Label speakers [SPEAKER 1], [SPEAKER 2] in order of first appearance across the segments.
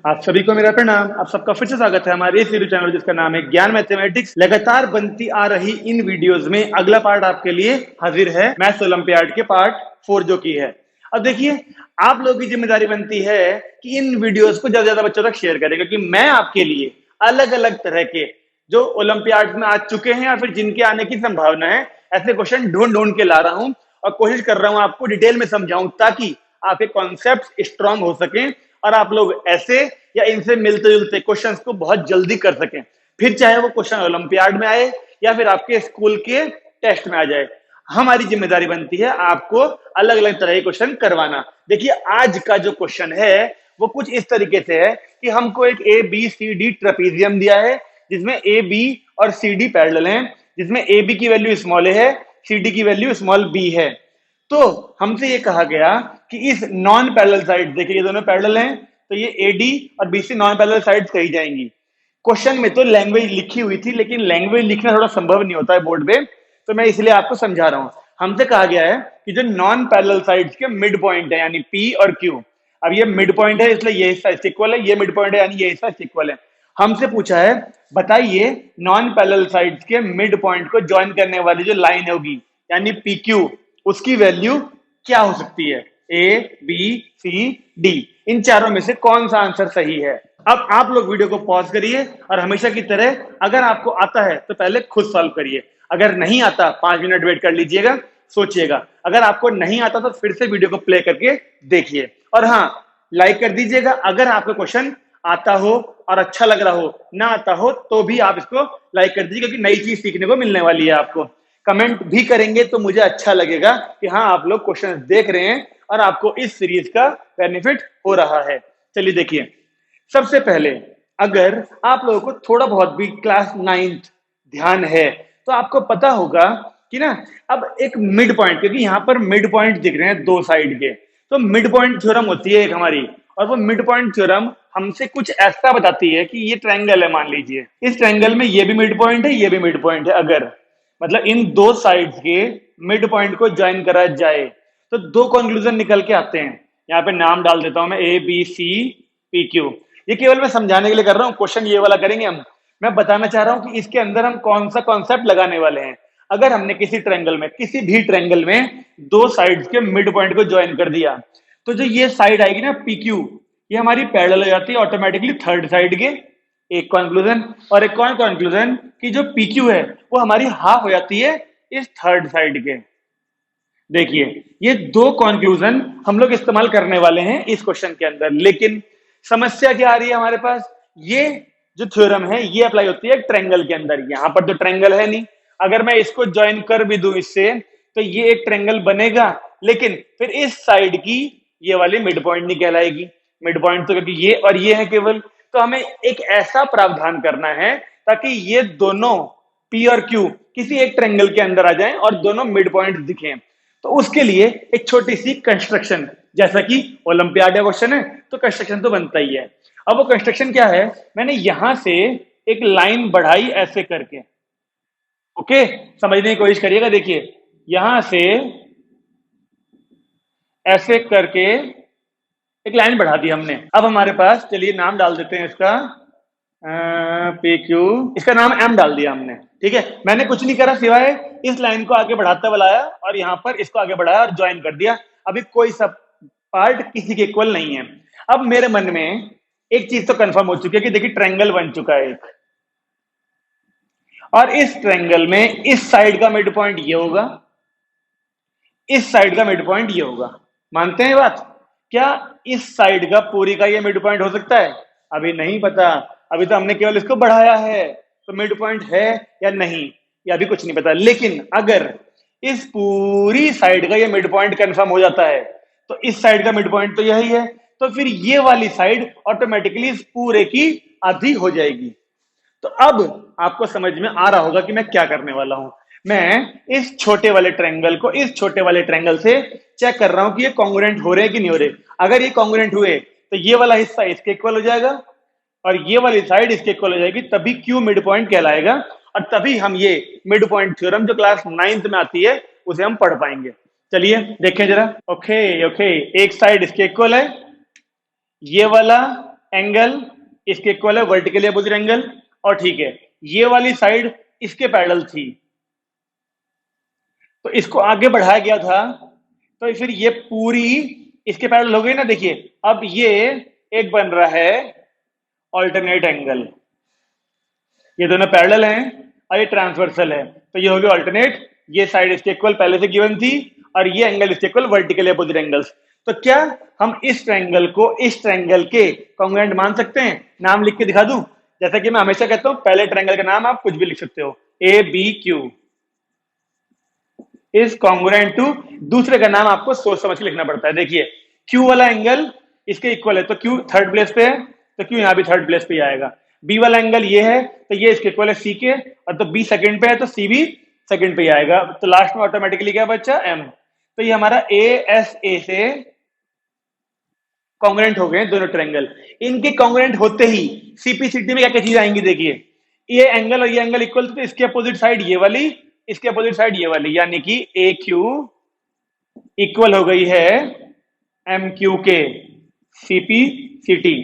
[SPEAKER 1] आप सभी को मेरा प्रणाम। आप सबका फिर से स्वागत है हमारे इस यूट्यूब चैनल जिसका नाम है ज्ञान मैथमेटिक्स। लगातार बनती आ रही इन वीडियोस में अगला पार्ट आपके लिए हाजिर है, मैथ्स ओलंपियाड के पार्ट 4 जो की है। अब देखिए, आप लोगों की जिम्मेदारी बनती है कि इन वीडियोस को ज्यादा से ज्यादा बच्चों तक शेयर करें, क्योंकि मैं आपके लिए अलग अलग तरह के जो ओलंपियाड में आ चुके हैं या फिर जिनके आने की संभावना है, ऐसे क्वेश्चन ढूंढ ढूंढ के ला रहा हूं और कोशिश कर रहा हूं आपको डिटेल में समझाऊं, ताकि आपके कॉन्सेप्ट स्ट्रांग हो सके और आप लोग ऐसे या इनसे मिलते जुलते क्वेश्चंस को बहुत जल्दी कर सकें, फिर चाहे वो क्वेश्चन ओलंपियाड में आए या फिर आपके स्कूल के टेस्ट में आ जाए। हमारी जिम्मेदारी बनती है आपको अलग अलग तरह के क्वेश्चन करवाना। देखिए, आज का जो क्वेश्चन है वो कुछ इस तरीके से है कि हमको एक A B C D trapezium दिया है, जिसमें ए बी और सी डी पैरेलल हैं, जिसमें ए बी की वैल्यू स्मॉल ए है, सी डी की वैल्यू स्मॉल बी है। तो हमसे ये कहा गया कि इस नॉन पैरेलल साइड, देखिए ये दोनों पैरेलल हैं, तो ये एडी और बीसी नॉन पैरेलल साइड्स कही जाएंगी। क्वेश्चन में तो लैंग्वेज लिखी हुई थी, लेकिन लैंग्वेज लिखना थोड़ा संभव नहीं होता है बोर्ड पे, तो मैं इसलिए आपको समझा रहा हूं। हमसे कहा गया है कि जो नॉन पैरेलल साइड्स के मिड पॉइंट है, यानी पी और क्यू, अब ये मिड पॉइंट है इसलिए ये हिस्सा इक्वल है, ये मिड पॉइंट है यानी ये हिस्सा इक्वल है। हमसे पूछा है बताइए नॉन पैरेलल साइड्स के मिड पॉइंट को ज्वाइन करने वाली जो लाइन होगी यानी पी क्यू, उसकी वैल्यू क्या हो सकती है? ए बी सी डी, इन चारों में से कौन सा आंसर सही है? अब आप लोग वीडियो को पॉज करिए और हमेशा की तरह अगर आपको आता है तो पहले खुद सॉल्व करिए, अगर नहीं आता 5 मिनट वेट कर लीजिएगा, सोचिएगा। अगर आपको नहीं आता तो फिर से वीडियो को प्ले करके देखिए, और हाँ, लाइक कर दीजिएगा अगर आपको क्वेश्चन आता हो और अच्छा लग रहा हो। ना आता हो तो भी आप इसको लाइक कर दीजिए, क्योंकि नई चीज सीखने को मिलने वाली है आपको। कमेंट भी करेंगे तो मुझे अच्छा लगेगा कि हाँ, आप लोग क्वेश्चन देख रहे हैं और आपको इस सीरीज का बेनिफिट हो रहा है। चलिए देखिए, सबसे पहले अगर आप लोगों को थोड़ा बहुत भी क्लास 9th ध्यान है तो आपको पता होगा कि ना, अब एक मिड पॉइंट, क्योंकि यहां पर मिड पॉइंट दिख रहे हैं दो साइड के, तो मिड पॉइंट थ्योरम होती है एक हमारी, और वो मिड पॉइंट थ्योरम हमसे कुछ ऐसा बताती है कि ये ट्रायंगल है, मान लीजिए इस ट्रायंगल में ये भी मिड पॉइंट है, ये भी मिड पॉइंट है। अगर मतलब इन दो साइड्स के मिड पॉइंट को ज्वाइन करा जाए तो दो कंक्लूजन निकल के आते हैं। यहाँ पे नाम डाल देता हूं मैं, A B C P Q. ये केवल मैं समझाने के लिए कर रहा हूँ, क्वेश्चन ये वाला करेंगे हम। मैं बताना चाह रहा हूं कि इसके अंदर हम कौन सा कॉन्सेप्ट लगाने वाले हैं। अगर हमने किसी ट्रायंगल में, किसी भी ट्रायंगल में दो साइड्स के मिड पॉइंट को ज्वाइन कर दिया, तो जो ये साइड आएगी ना पी क्यू, ये हमारी पैरेलल हो जाती है ऑटोमेटिकली थर्ड साइड के। एक कंक्लूजन, और एक कौन कंक्लूजन कि जो पीक्यू है वो हमारी हाफ हो जाती है इस थर्ड साइड के। देखिए, ये दो कंक्लूजन हम लोग इस्तेमाल करने वाले हैं इस क्वेश्चन के अंदर। लेकिन समस्या क्या आ रही है हमारे पास? ये जो थ्योरम है ये अप्लाई होती है ट्रायंगल के अंदर। यहां पर तो ट्रायंगल है नहीं, अगर मैं इसको ज्वाइन कर भी दूं इससे, तो ये एक ट्रायंगल बनेगा, लेकिन फिर इस साइड की ये वाली मिड पॉइंट नहीं कहलाएगी। मिड पॉइंट तो क्योंकि ये और ये है केवल, तो हमें एक ऐसा प्रावधान करना है ताकि ये दोनों पी और क्यू किसी एक ट्रायंगल के अंदर आ जाएं और दोनों मिड पॉइंट दिखें। तो उसके लिए एक छोटी सी कंस्ट्रक्शन, जैसा कि ओलंपियाड का क्वेश्चन है तो कंस्ट्रक्शन तो बनता ही है। अब वो कंस्ट्रक्शन क्या है? मैंने यहां से एक लाइन बढ़ाई ऐसे करके, ओके, समझने की कोशिश करिएगा। देखिए, यहां से ऐसे करके एक लाइन बढ़ा दी हमने। अब हमारे पास, चलिए नाम डाल देते हैं इसका पी क्यू, इसका नाम एम डाल दिया हमने। ठीक है, मैंने कुछ नहीं करा सिवाय इस लाइन को आगे बढ़ाता हुआ लाया और यहां पर इसको आगे बढ़ाया और ज्वाइन कर दिया। अभी कोई सब पार्ट किसी के इक्वल नहीं है। अब मेरे मन में एक चीज तो कंफर्म हो चुकी है कि देखिए ट्रायंगल बन चुका है एक, और इस ट्रायंगल में इस साइड का मिड पॉइंट ये होगा, इस साइड का मिड पॉइंट ये होगा। मानते हैं बात? क्या इस साइड का पूरी का ये मिड पॉइंट हो सकता है? अभी नहीं पता, अभी तो हमने केवल इसको बढ़ाया है, तो मिड पॉइंट है या नहीं ये अभी कुछ नहीं पता। लेकिन अगर इस पूरी साइड का ये मिड पॉइंट कंफर्म हो जाता है, तो इस साइड का मिड पॉइंट तो यही है, तो फिर ये वाली साइड ऑटोमेटिकली इस पूरे की आधी हो जाएगी। तो अब आपको समझ में आ रहा होगा कि मैं क्या करने वाला हूं। मैं इस छोटे वाले ट्रायंगल को इस छोटे वाले ट्रायंगल से चेक कर रहा हूं कि ये कॉन्ग्रुएंट हो रहे हैं कि नहीं हो रहे। अगर ये कॉन्ग्रुएंट हुए तो ये वाला हिस्सा इसके इक्वल हो जाएगा और ये वाली साइड इसके इक्वल हो जाएगी, तभी क्यू मिड पॉइंट कहलाएगा, और तभी हम ये मिड पॉइंट थ्योरम जो क्लास 9th में आती है उसे हम पढ़ पाएंगे। चलिए देखें जरा। ओके, एक साइड इसके इक्वल है, ये वाला एंगल इसके इक्वल है, वर्टिकली अपोजिट एंगल, और ठीक है ये वाली साइड इसके पैरेलल थी, तो इसको आगे बढ़ाया गया था, तो फिर ये पूरी इसके पैरेलल हो गई ना। देखिए अब ये एक बन रहा है ऑल्टरनेट एंगल, ये दोनों पैरेलल हैं और ये ट्रांसवर्सल है, तो ये हो गया ऑल्टरनेट। ये साइड इसके इक्वल पहले से गिवन थी और ये एंगल इसके इक्वल वर्टिकली अपोजिट एंगल्स। तो क्या हम इस ट्रायंगल को इस ट्रायंगल के कॉन्ग्रुएंट मान सकते हैं? नाम लिख के दिखा दूं? जैसा कि मैं हमेशा कहता हूं, पहले ट्रायंगल का नाम आप कुछ भी लिख सकते हो, A B Q is congruent to, दूसरे का नाम आपको सोच समझ के लिखना पड़ता है। देखिए क्यू वाला एंगल इसके इक्वल है, तो क्यू थर्ड प्लेस पे है, तो क्यू यहां भी थर्ड प्लेस पे आएगा। बी वाला एंगल ये है, तो ये इसके इक्वल है सी के, और तो बी सेकंड पे है तो सी भी सेकंड पे आएगा, तो लास्ट में ऑटोमेटिकली क्या बच्चा? एम। तो ये हमारा ए एस ए से कॉन्ग्रुएंट हो गए दोनों ट्रायंगल। इनके कॉन्ग्रुएंट होते ही सीपीसीटी में क्या क्या चीज आएंगी? देखिए ये एंगल और ये एंगल इक्वल, तो इसके अपोजिट साइड ये वाली, इसके अपोजिट साइड ये वाली, यानी कि ए क्यू इक्वल हो गई है एम क्यू के सीपी सीटी।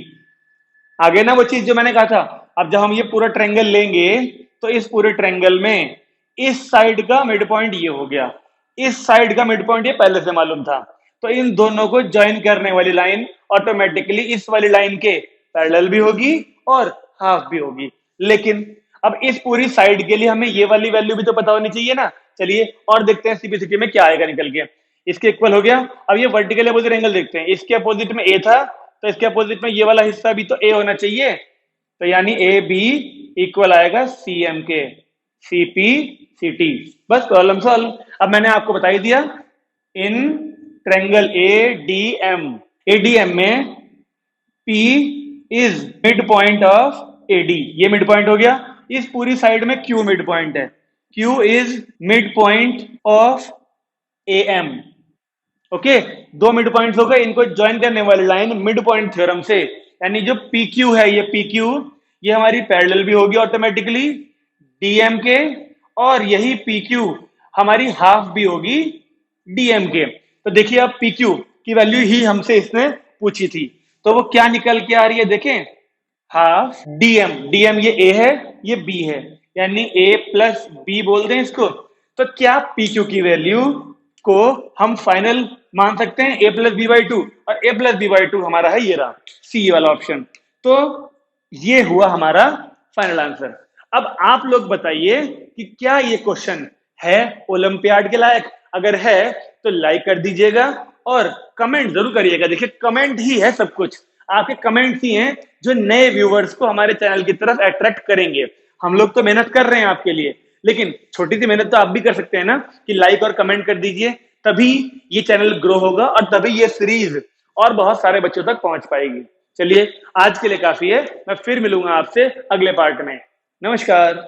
[SPEAKER 1] आगे ना वो चीज जो मैंने कहा था, अब जब हम ये पूरा ट्रायंगल लेंगे तो इस पूरे ट्रायंगल में इस साइड का मिड पॉइंट ये हो गया, इस साइड का मिड पॉइंट ये पहले से मालूम था, तो इन दोनों को ज्वाइन करने वाली लाइन ऑटोमेटिकली इस वाली लाइन के पैरेलल भी होगी और हाफ भी होगी। लेकिन अब इस पूरी साइड के लिए हमें ये वाली वैल्यू भी तो पता होनी चाहिए ना। चलिए और देखते हैं सीपीसीटी में क्या आएगा निकल के। इसके इक्वल हो गया। अब ये वर्टिकल अपोजिट एंगल देखते हैं, इसके अपोजिट में ए था, तो इसके अपोजिट में ये वाला हिस्सा भी तो ए होना चाहिए, तो यानी ए बी इक्वल आएगा सी एम के सी पी सी टी। बस प्रॉब्लम सॉल्व। अब मैंने आपको बता ही दिया, in triangle A D M में P is mid point of A D, ये मिड पॉइंट हो गया। इस पूरी साइड में क्यू मिड पॉइंट है, Q is mid point of A M. Okay, दो मिड पॉइंट्स हो गए, इनको ज्वाइन करने वाली लाइन मिड पॉइंट थ्योरम से, यानी जो PQ है, ये PQ ये हमारी पैरेलल भी होगी ऑटोमेटिकली DM के, और यही PQ हमारी हाफ भी होगी DM के। तो देखिए अब PQ की वैल्यू ही हमसे इसने पूछी थी, तो वो क्या निकल के आ रही है देखें, हाफ DM ये A है ये B है, यानी A प्लस B बोल दें इसको। तो क्या PQ की वैल्यू को हम फाइनल मान सकते हैं a plus B by two, और a plus B by two हमारा है ये रहा सी वाला ऑप्शन। तो ये हुआ हमारा फाइनल आंसर। अब आप लोग बताइए कि क्या ये क्वेश्चन है ओलंपियाड के लायक? अगर है तो लाइक कर दीजिएगा और कमेंट जरूर करिएगा। देखिए कमेंट ही है सब कुछ, आपके कमेंट्स ही हैं जो नए व्यूवर्स को हमारे चैनल की तरफ अट्रैक्ट करेंगे। हम लोग तो मेहनत कर रहे हैं आपके लिए, लेकिन छोटी सी मेहनत तो आप भी कर सकते हैं ना, कि लाइक और कमेंट कर दीजिए, तभी ये चैनल ग्रो होगा और तभी ये सीरीज और बहुत सारे बच्चों तक पहुंच पाएगी। चलिए आज के लिए काफी है, मैं फिर मिलूंगा आपसे अगले पार्ट में। नमस्कार।